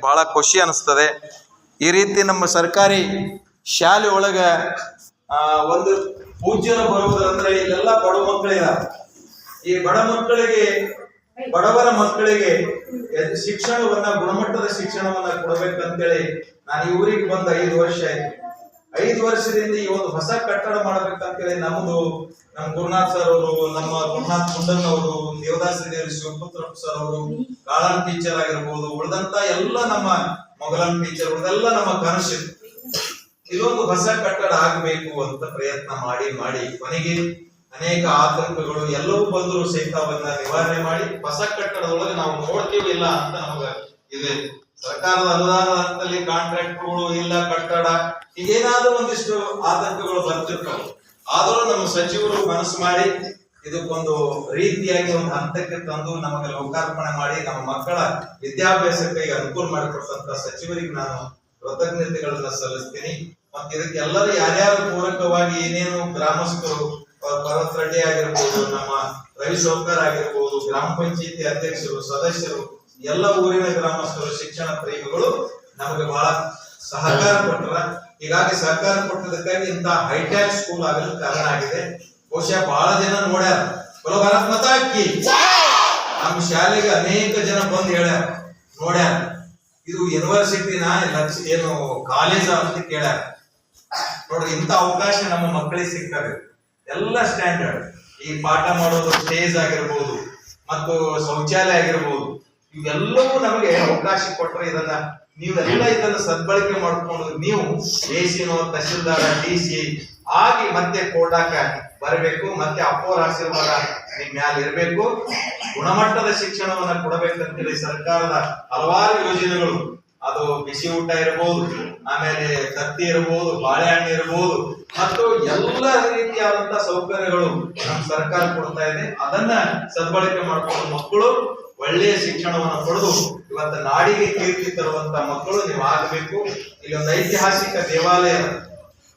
ಬಹಳ ಖುಷಿ ಅನಿಸ್ತದೆ. ಈ ರೀತಿ ನಮ್ಮ ಸರ್ಕಾರಿ ಶಾಲೆ ಒಳಗ ಒಂದು ಪೂಜ್ಯರು ಬರುವುದಂದ್ರೆ ಇಲ್ಲೆಲ್ಲ ಬಡ ಮಕ್ಕಳಿದ್ದಾರೆ. ಈ ಬಡವರ ಮಕ್ಕಳಿಗೆ ಶಿಕ್ಷಣವನ್ನ, ಗುಣಮಟ್ಟದ ಶಿಕ್ಷಣವನ್ನ ಕೊಡಬೇಕಂತೇಳಿ ನಾನು ಈ ಊರಿಗೆ ಬಂದ 5 ವರ್ಷ ಆಯ್ತು. 5 ವರ್ಷದಿಂದ ಈ ಒಂದು ಹೊಸ ಕಟ್ಟಡ ಮಾಡ್ಬೇಕಂತೇಳಿ ನಮ್ಮ ಗುರುನಾಥ್ ಸರ್ ಅವರು, ನಮ್ಮ ಗುರುನಾಥ್ ಕುಂಡನ್ ಅವರು, ದೇವದಾಸ ಶಿವಪುತ್ರಪ್ಪ ಸರ್ ಅವರು, ಕಾಳನ್ ಟೀಚರ್ ಆಗಿರ್ಬೋದು, ಉಳಿದಂತ ಎಲ್ಲ ನಮ್ಮ ಮೊಗಲನ್ ಟೀಚರ್, ಉಳಿದೆಲ್ಲ ನಮ್ಮ ಕನಸು. ಇದೊಂದು ಹೊಸ ಕಟ್ಟಡ ಆಗ್ಬೇಕು ಅಂತ ಪ್ರಯತ್ನ ಮಾಡಿ ಕೊನೆಗೆ ಅನೇಕ ಆತಂಕಗಳು ಎಲ್ಲವೂ ಬಂದರೂ ಸಹಿತ ಅವನ್ನ ನಿವಾರಣೆ ಮಾಡಿ ಹೊಸ ಕಟ್ಟಡದೊಳಗೆ ನಾವು ನೋಡ್ತೀವಿ ಇಲ್ಲ ಅಂತ ನಮಗ ಇದೆ. ಸರ್ಕಾರದ ಅನುದಾನದಲ್ಲಿ ಕಾಂಟ್ರಾಕ್ಟ್ಗಳು ಇಲ್ಲ, ಕಟ್ಟಡ ಈಗೇನಾದ್ರೂ ಒಂದಿಷ್ಟು ಆತಂಕಗಳು ಬರ್ತಿರ್ತಾವೆ. ಆದರೂ ನಮ್ಮ ಸಚಿವರು ಮನಸ್ಸು ಮಾಡಿ ಇದಕ್ಕೊಂದು ರೀತಿಯಾಗಿ ಒಂದು ಹಂತಕ್ಕೆ ತಂದು ನಮಗೆ ಲೋಕಾರ್ಪಣೆ ಮಾಡಿ ನಮ್ಮ ಮಕ್ಕಳ ವಿದ್ಯಾಭ್ಯಾಸಕ್ಕೆ ಅನುಕೂಲ ಮಾಡಿಕೊಟ್ಟಂತ ಸಚಿವರಿಗೆ ನಾನು ಕೃತಜ್ಞತೆಗಳನ್ನ ಸಲ್ಲಿಸ್ತೀನಿ. ಮತ್ತೆ ಇದಕ್ಕೆ ಎಲ್ಲರೂ ಯಾರ್ಯಾರು ಪೂರಕವಾಗಿ ಏನೇನು ಗ್ರಾಮಸ್ಥರು, ಪರ್ವತ ರೆಡ್ಡಿ ಆಗಿರ್ಬೋದು, ನಮ್ಮ ರವಿ ಶೋಕರ್ ಆಗಿರ್ಬೋದು, ಗ್ರಾಮ ಪಂಚಾಯತಿ ಅಧ್ಯಕ್ಷರು, ಸದಸ್ಯರು, ಎಲ್ಲ ಊರಿನ ಗ್ರಾಮಸ್ಥರು, ಶಿಕ್ಷಣ ಪ್ರೇಮಿಗಳು ನಮಗೆ ಬಹಳ ಸಹಕಾರ ಕೊಟ್ಟರ. ಹೀಗಾಗಿ ಸಹಕಾರ ಕೊಟ್ಟದಕ್ಕಾಗಿ ಇಂತ ಹೈಟೆಕ್ ಸ್ಕೂಲ್ ಆಗಲು ಕಾರಣ ಆಗಿದೆ. ಬಹುಶಃ ಬಹಳ ಜನ ನೋಡ್ಯಾರ, ಭಾರತ್ ಮಾತಾ ಕೀ. ನಮ್ಮ ಶಾಲೆಗೆ ಅನೇಕ ಜನ ಬಂದು ಹೇಳ್ಯಾರ, ನೋಡ್ಯಾರ ಇದು ಯೂನಿವರ್ಸಿಟಿನ ಏನು ಕಾಲೇಜ್ ಅಂತ ಕೇಳ್ಯಾರ. ನೋಡ್ರಿ, ಇಂತ ಅವಕಾಶ ನಮ್ಮ ಮಕ್ಕಳಿಗೆ ಸಿಗ್ತದೆ. ಎಲ್ಲ ಸ್ಟ್ಯಾಂಡರ್ಡ್, ಈ ಪಾಠ ಮಾಡೋದು, ಸ್ಟೇಜ್ ಆಗಿರ್ಬೋದು ಮತ್ತು ಶೌಚಾಲಯ ಆಗಿರ್ಬೋದು, ಇವೆಲ್ಲವೂ ನಮಗೆ ಅವಕಾಶ ಕೊಟ್ಟರೆ ಇದನ್ನ ಸದ್ಬಳಕೆ ಮಾಡ್ಕೊಂಡು ನೀವು ಎಸಿನೋ, ತಹಶೀಲ್ದಾರ, DC ಆಗಿ ಮತ್ತೆ ಕೋಟಾಕ ಬರಬೇಕು. ಮತ್ತೆ ಅಪ್ಪೋರ ಆಶೀರ್ವಾದ ನಿಮ್ ಮ್ಯಾಲ ಇರಬೇಕು. ಗುಣಮಟ್ಟದ ಶಿಕ್ಷಣವನ್ನ ಕೊಡಬೇಕಂತೇಳಿ ಸರ್ಕಾರದ ಹಲವಾರು ಯೋಜನೆಗಳು, ಅದು ಬಿಸಿ ಊಟ ಇರಬಹುದು, ಆಮೇಲೆ ತತ್ತಿ ಇರಬಹುದು, ಬಾಳೆಹಣ್ಣು ಇರಬಹುದು, ಮತ್ತು ಎಲ್ಲ ರೀತಿಯಾದಂತಹ ಸೌಕರ್ಯಗಳು ನಮ್ಮ ಸರ್ಕಾರ ಕೊಡ್ತಾ ಇದೆ. ಅದನ್ನ ಸದ್ಬಳಕೆ ಮಾಡ್ಕೊಂಡು ಮಕ್ಕಳು ಒಳ್ಳೆಯ ಶಿಕ್ಷಣವನ್ನು ಪಡೆದು ಇವತ್ತು ನಾಡಿಗೆ ಕೀರ್ತಿ ತರುವಂತ ಮಕ್ಕಳು ನೀವು ಆಗಬೇಕು. ಇಲ್ಲಿ ಒಂದು ಐತಿಹಾಸಿಕ ದೇವಾಲಯ